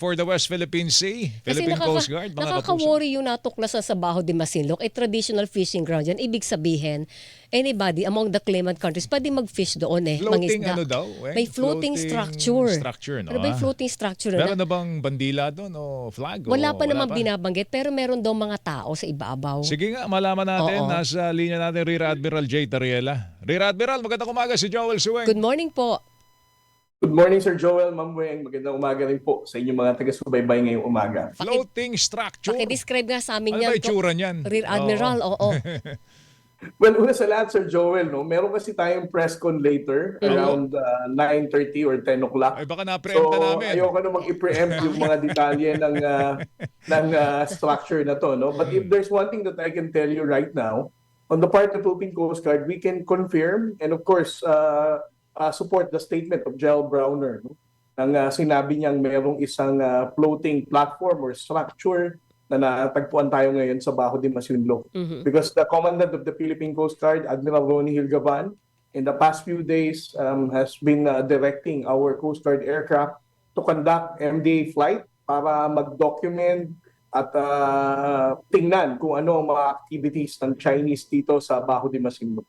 for the West Philippine Sea, Kasi Philippine Coast Guard, mga kapuso. nakaka-worry yung natuklasan sa Baho de Masinloc, traditional fishing ground yan. Ibig sabihin, anybody among the claimant countries, pwede mag-fish doon Floating mangisda. ano daw? May floating structure. No? Ano ba yung floating structure? Meron na bang bandila doon o flag? Wala o pa namang binabanggit, pero meron daw mga tao sa ibabaw. Sige nga, malaman natin. Oo. Nasa linya natin Rear Admiral J. Tariela. Rear Admiral, magandang umaga si Joel Suweng. Good morning po. Good morning, Sir Joel, Ma'am Weng. Magandang umaga rin po sa inyong mga taga-subaybay ngayong umaga. Floating structure. Paki-describe nga sa amin Ano yan. ba itsura niyan? Rear Admiral, oo. Well, una sa lahat, Sir Joel, no, meron kasi tayong press con later around 9:30 or 10 o'clock. Ay baka na-preempt na namin. Ayoko namang i-preempt yung mga detalye ng structure na to. No? But if there's one thing that I can tell you right now, on the part of the Philippine Coast Guard, we can confirm and of course support the statement of General Browner. No? Nang sinabi niyang merong isang floating platform or structure na natagpuan tayo ngayon sa Baho de Masinloc. Because the Commandant of the Philippine Coast Guard, Admiral Ronnie Hilgaban, in the past few days has been directing our Coast Guard aircraft to conduct MDA flight para mag-document at tingnan kung ano ang mga activities ng Chinese dito sa Baho de Masinloc.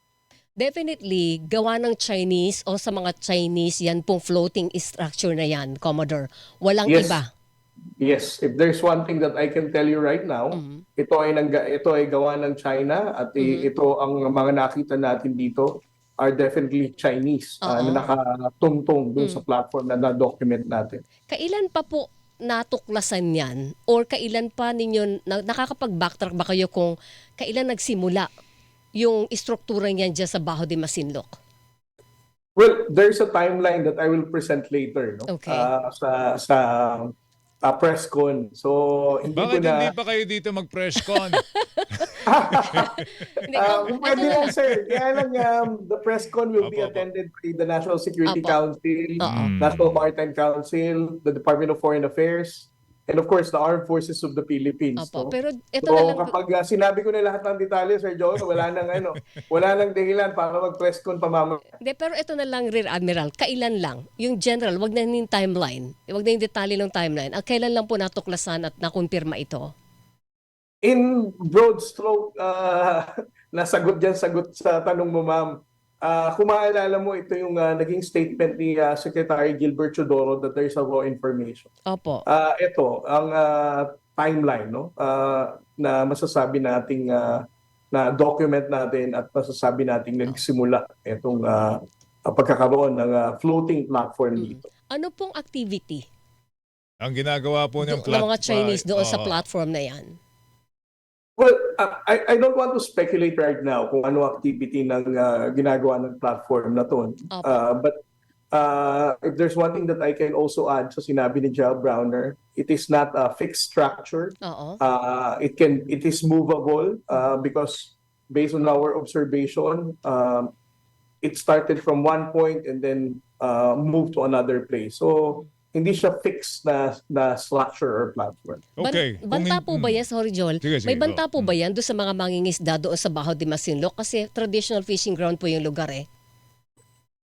Definitely, gawa ng Chinese o sa mga Chinese yan pong floating structure na yan, Commodore. Walang Yes. iba. Yes, if there's one thing that I can tell you right now, ito ay gawa ng China at ito ang mga nakita natin dito are definitely Chinese na nakatungtong dun sa platform na na-document natin. Kailan pa po natuklasan yan? Or kailan pa ninyo, nakakapag-backtrack ba kayo kung kailan nagsimula yung istruktura niyan dyan sa Baho de Masinloc? Well, there's a timeline that I will present later, no? Okay. Sa press con. So, hindi Bakit ko na... hindi pa kayo dito mag-press con? Hindi, Kung pwede lang, sir. Kaya lang, the press con will be Apo. attended by the National Security Apo. Council, Oo. National Maritime Council, the Department of Foreign Affairs, and of course, the Armed Forces of the Philippines. Opo, no? pero ito So, na lang. kapag sinabi ko na lahat ng detalye, Sir Joe, wala nang dahilan para mag-press con pa mamaya. Hindi, pero ito na lang, Rear Admiral, kailan lang? Yung general, wag na yung timeline. Wag na yung detalye ng timeline. Kailan lang po natuklasan at nakumpirma ito? In broad stroke, sagot sa tanong mo, ma'am. Kung maalala mo, ito yung naging statement ni Secretary Gilbert Chodoro that there's a raw information. Opo. Ito, ang timeline, no? Na masasabi nating na document natin at masasabi nating nagsimula itong pagkakaroon ng floating platform dito. Ano pong activity Ang ginagawa po ng ng mga Chinese doon sa Oo. platform na yan? Well, I don't want to speculate right now kung ano activity ng ginagawa ng platform na to. But if there's one thing that I can also add sa sinabi ni General Browner, it is not a fixed structure. Oo. It is movable because based on our observation, it started from one point and then moved to another place. So hindi siya fixed na structure or platform. Okay. Banta po ba yan, sorry Joel, Sige, may banta go. po ba yan doon sa mga mangingisda doon sa Baho de Masinloc? Kasi traditional fishing ground po yung lugar eh.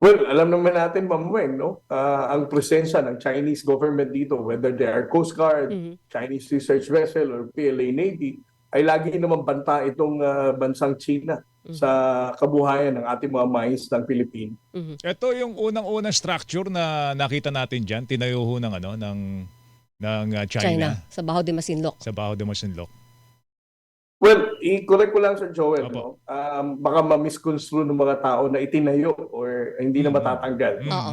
Well, alam naman natin, Ma'am Weng, no? Ang presensya ng Chinese government dito, whether they are Coast Guard, Chinese Research Vessel, or PLA Navy, ay lagi naman banta itong bansang China sa kabuhayan ng ating mga mais ng Pilipino. Ito yung unang-unang structure na nakita natin diyan, tinayo ho ng China Sa Baho de Masinloc. sa Baho de Masinloc. Well, i-correct ko lang, Sir Joel, Opo. no? Baka ma-misconstrue ng mga tao na itinayo or hindi na matatanggal. Oo.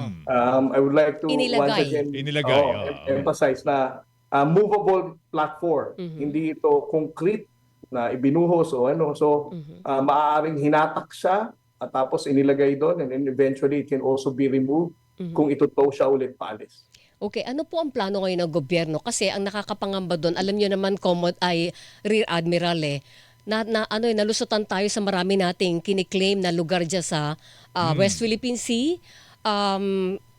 I would like to Inilagay. once again Inilagay, emphasize na movable platform. Hindi ito concrete na ibinuhos o ano. So, maaaring hinatak siya at tapos inilagay doon and then eventually it can also be removed kung itutow siya ulit paalis. Okay, ano po ang plano ngayon ng gobyerno? Kasi ang nakakapangamba doon, alam nyo naman, Rear Admiral nalusutan tayo sa marami nating kiniklaim na lugar dyan sa West Philippine Sea.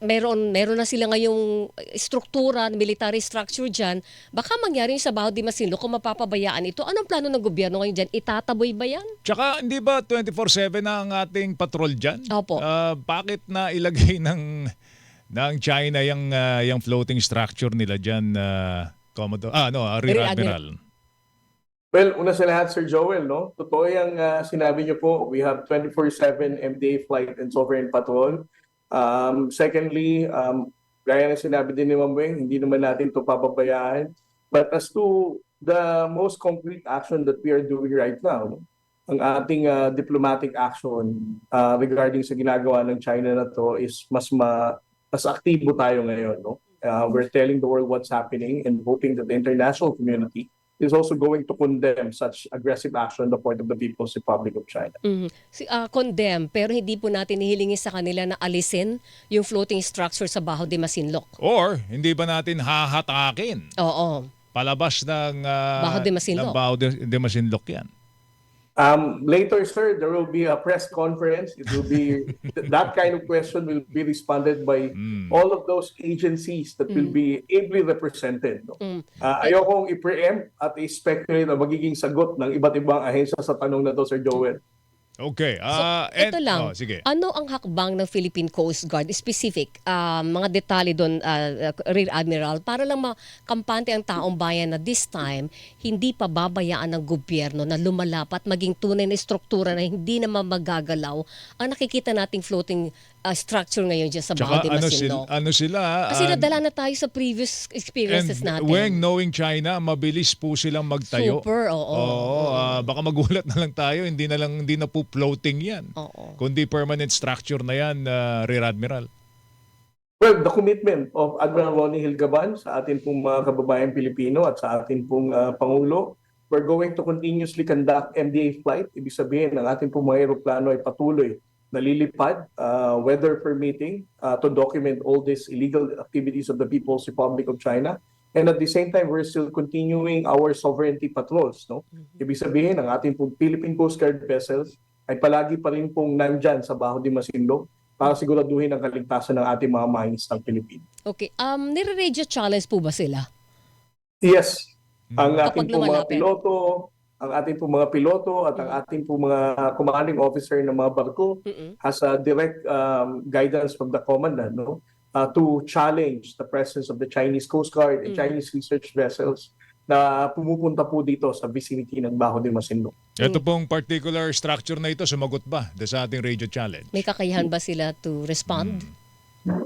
Meron na sila ngayong struktura, military structure dyan. Baka mangyari yung sa Baho de Masinloc kung mapapabayaan ito. Anong plano ng gobyerno ngayon dyan? Itataboy ba yan? Tsaka hindi ba 24/7 na ang ating patrol diyan? Opo. Bakit na ilagay ng ng China yung floating structure nila diyan, Rear Rear Admiral. Well, una sa lahat, Sir Joel, no? Totoo yung sinabi niyo po, we have 24/7 MDA flight and sovereign patrol. Secondly, gaya ng sinabi din ni Ma'am Weng, hindi naman natin ito papabayaan. But as to the most concrete action that we are doing right now, ang ating diplomatic action regarding sa ginagawa ng China na to is mas aktibo tayo ngayon, no? We're telling the world what's happening and hoping that the international community is also going to condemn such aggressive action on the part of the People's Republic of China. Condemn, pero hindi po natin hihilingin sa kanila na alisin yung floating structure sa Baho de Masinloc. Or hindi ba natin hahatakin? Oo. Palabas ng Baho de Masinloc. ng Baho de Masinloc yan. Later, sir, there will be a press conference. It will be that kind of question will be responded by all of those agencies that will be ably represented. No? Ayokong i-preempt at i-speculate na magiging sagot ng iba't ibang ahensya sa tanong na to, Sir Joel. Okay. Ito lang, sige. ano ang hakbang ng Philippine Coast Guard? Specific, mga detalye doon, Rear Admiral, para lang makampante ang taong bayan na this time, hindi pa babayaan ng gobyerno na lumalapat, maging tunay na struktura na hindi naman magagalaw ang nakikita nating floating structure ngayon dyan sa Baho de Masinloc. Ano sila? Kasi nadala na tayo sa previous experiences natin. Weng, knowing China, mabilis po silang magtayo. Super, oo. Baka magulat na lang tayo, hindi na po floating yan. Oo. Kundi permanent structure na yan, Rear Admiral. Well, the commitment of Admiral Ronnie Hilgaban sa atin pong mga kababayan Pilipino at sa atin pong Pangulo, we're going to continuously conduct MDA flight. Ibig sabihin, ang ating pong mga aeroplano ay patuloy nalilipad, weather permitting, to document all these illegal activities of the People's Republic of China. And at the same time, we're still continuing our sovereignty patrols. No? Ibig sabihin, ang ating pong Philippine Coast Guard vessels ay palagi pa rin pong nandyan sa Baho de Masinloc para siguraduhin ang kaligtasan ng ating mga mines ng Pilipinas. Okay. Nire-radio challenge po ba sila? Yes. Ang Kapag ating pong mga lumalapit. piloto at ang ating pong mga commanding officer ng mga barko has a direct guidance from the commandant, no, to challenge the presence of the Chinese Coast Guard and Chinese research vessels na pumupunta po dito sa vicinity ng Baho de Masinloc. Ito pong particular structure na ito, sumagot ba sa ating radio challenge? May kakayahan ba sila to respond?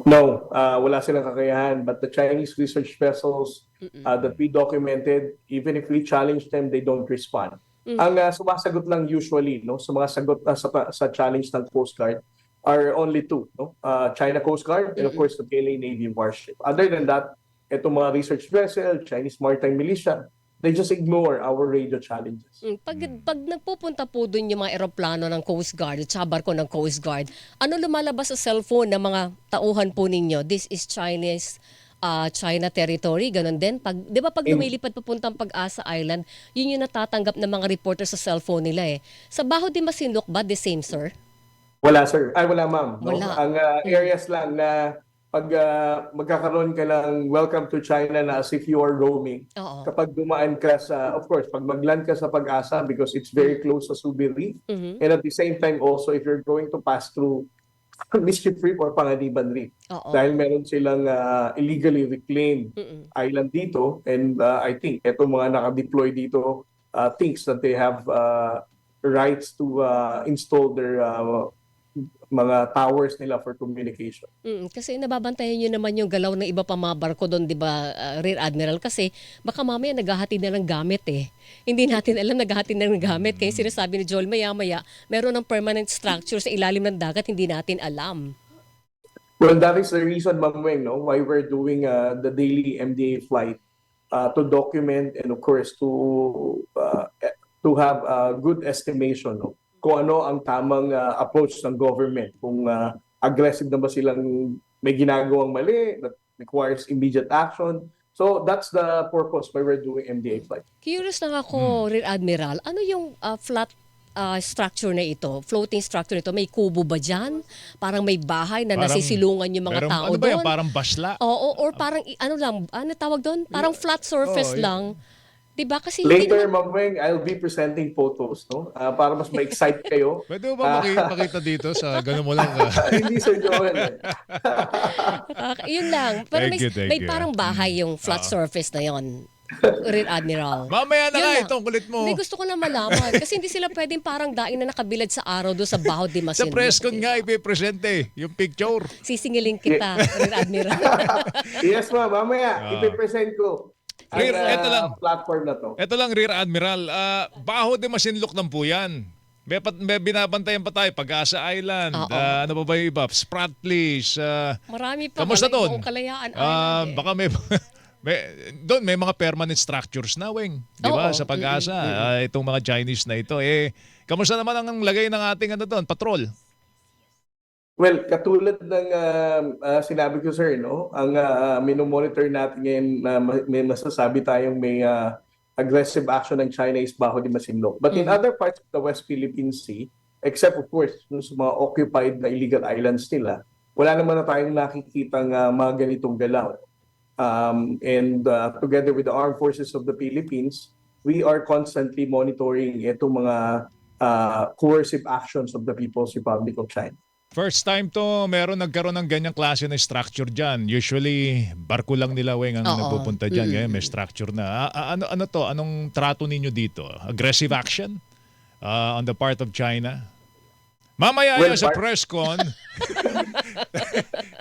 No, wala silang kakayahan. But the Chinese research vessels that we documented, even if we challenge them, they don't respond. Ang sumasagot lang usually, no, sa mga sagot sa challenge ng Coast Guard are only two, no? China Coast Guard and of course the PLA Navy warship. Other than that, itong mga research vessel, Chinese Maritime Militia, they just ignore our radio challenges. Pag nagpupunta po dun yung mga eroplano ng Coast Guard at barko ng Coast Guard, ano lumalabas sa cellphone ng mga tauhan po ninyo? This is China territory, ganun din. Di ba pag lumilipad papuntang Pag-asa Island, yun yung natatanggap ng mga reporter sa cellphone nila eh. Sa Baho de Masinloc ba, the same, sir? Wala, sir. Ay, wala, ma'am. No? Wala. Ang areas lang na pag magkakaroon ka ng welcome to China na as if you are roaming. Oo. Kapag dumaan ka sa, of course, pag mag-land ka sa Pag-asa because it's very close sa Subi Reef. And at the same time also, if you're going to pass through Mischief Reef or Panganiban Reef. Oo. Dahil meron silang illegally reclaimed island dito. And I think itong mga naka-deploy dito thinks that they have rights to install their mga towers nila for communication. Kasi nababantayan nyo naman yung galaw ng iba pa mga barko doon, di ba, Rear Admiral? Kasi baka mamaya naghahatid na ng gamit eh. Hindi natin alam naghahatid na ng gamit. Kaya sinasabi ni Joel, maya-maya, meron ng permanent structure sa ilalim ng dagat, hindi natin alam. Well, that is the reason, Ma'am Weng, no, why we're doing the daily MDA flight to document and of course to have a good estimation, no, kung ano ang tamang approach ng government, kung aggressive na ba silang may ginagawang mali that requires immediate action. So that's the purpose why we're doing MDA flight. Curious lang ako, Rear Admiral, ano yung flat structure na ito, floating structure nito? May kubo ba dyan? Parang may bahay na nasisilungan yung mga tao ano ba yan? doon? Parang basla? Oo, or parang ano tawag doon? Parang flat surface lang Diba? Kasi hindi Later, naman, Ma'am Weng, I'll be presenting photos, no? Para mas ma-excite kayo. Pwede mo ba makita dito sa gano'n mo lang? Hindi, Sir Joel. yun lang. Pero Thank you, thank may you. parang bahay yung flat surface na yon. Rear Admiral. Mamaya na Yun nga lang. itong kulit mo. Hindi, gusto ko na malaman. Kasi hindi sila pwedeng parang daing na nakabilad sa araw doon sa Baho de Sa Masinloc. press con nga ipipresent yung picture. Sisingilin kita, Rear Admiral. Yes, ma'am. Mamaya, ipipresent ko ang Rear, eto lang. platform na to. Ito lang, Rear Admiral. Baho de Masinloc lang po yan. May binabantayan pa tayo. Pag-asa Island. Oo. Ano pa ba yung iba? Spratlys. Marami pa. Kamusta doon? Buong Kalayaan Island. Baka doon may mga permanent structures na, Weng. Di ba? Oo. Sa Pag-asa. Itong mga Chinese na ito. Kamusta naman ang lagay ng ating doon? Patrol? Well, katulad ng sinabi ko, sir, no? Ang minomonitor natin ngayon, may masasabi tayong may aggressive action ng China is Baho de Masinloc. But in other parts of the West Philippine Sea, except of course sa mga occupied na illegal islands nila, wala naman na tayong nakikitang mga ganitong galaw. Together with the Armed Forces of the Philippines, we are constantly monitoring itong mga coercive actions of the People's Republic of China. First time to nagkaroon ng ganyang klase na structure dyan. Usually, barko lang nila, Weng, ang Oo. nagpupunta dyan. Ngayon, may structure na. Ano to? Anong trato ninyo dito? Aggressive action on the part of China? Mamaya Well, yan sa press con.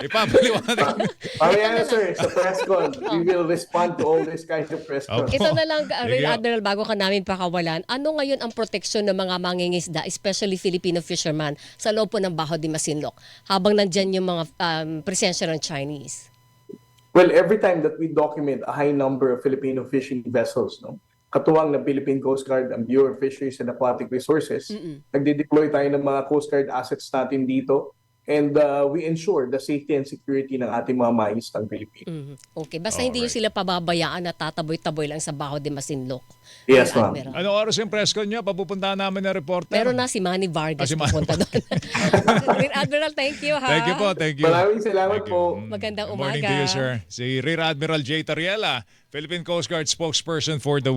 Ipapaliwanag. Mamaya na, sir, sa press con, we will respond to all this kind of press con. Okay. Ito na lang, Sige. Rear Admiral, bago ka namin pakawalan. Ano ngayon ang proteksyon ng mga mangingisda, especially Filipino fishermen, sa loob po ng Baho de Masinloc, habang nandyan yung mga presensya ng Chinese? Well, every time that we document a high number of Filipino fishing vessels, no, katuwang ng Philippine Coast Guard, ang Bureau of Fisheries and Aquatic Resources, nagde-deploy tayo ng mga Coast Guard assets natin dito, and we ensure the safety and security ng ating mga maisang Pilipino. Okay, basta hindi yung sila pababayaan na tataboy-taboy lang sa Baho de Masinloc. Yes, Rear ma'am. Admiral. Ano oras yung press con nyo? Papupuntahan namin na reporter. Meron na si Manny Vargas Si Manny pupunta doon. Rear Admiral, thank you ha. Thank you po, thank you. Maraming salamat Thank you. po. Magandang Good morning umaga. to you, sir. Si Rear Admiral J. Tariela, Philippine Coast Guard spokesperson for the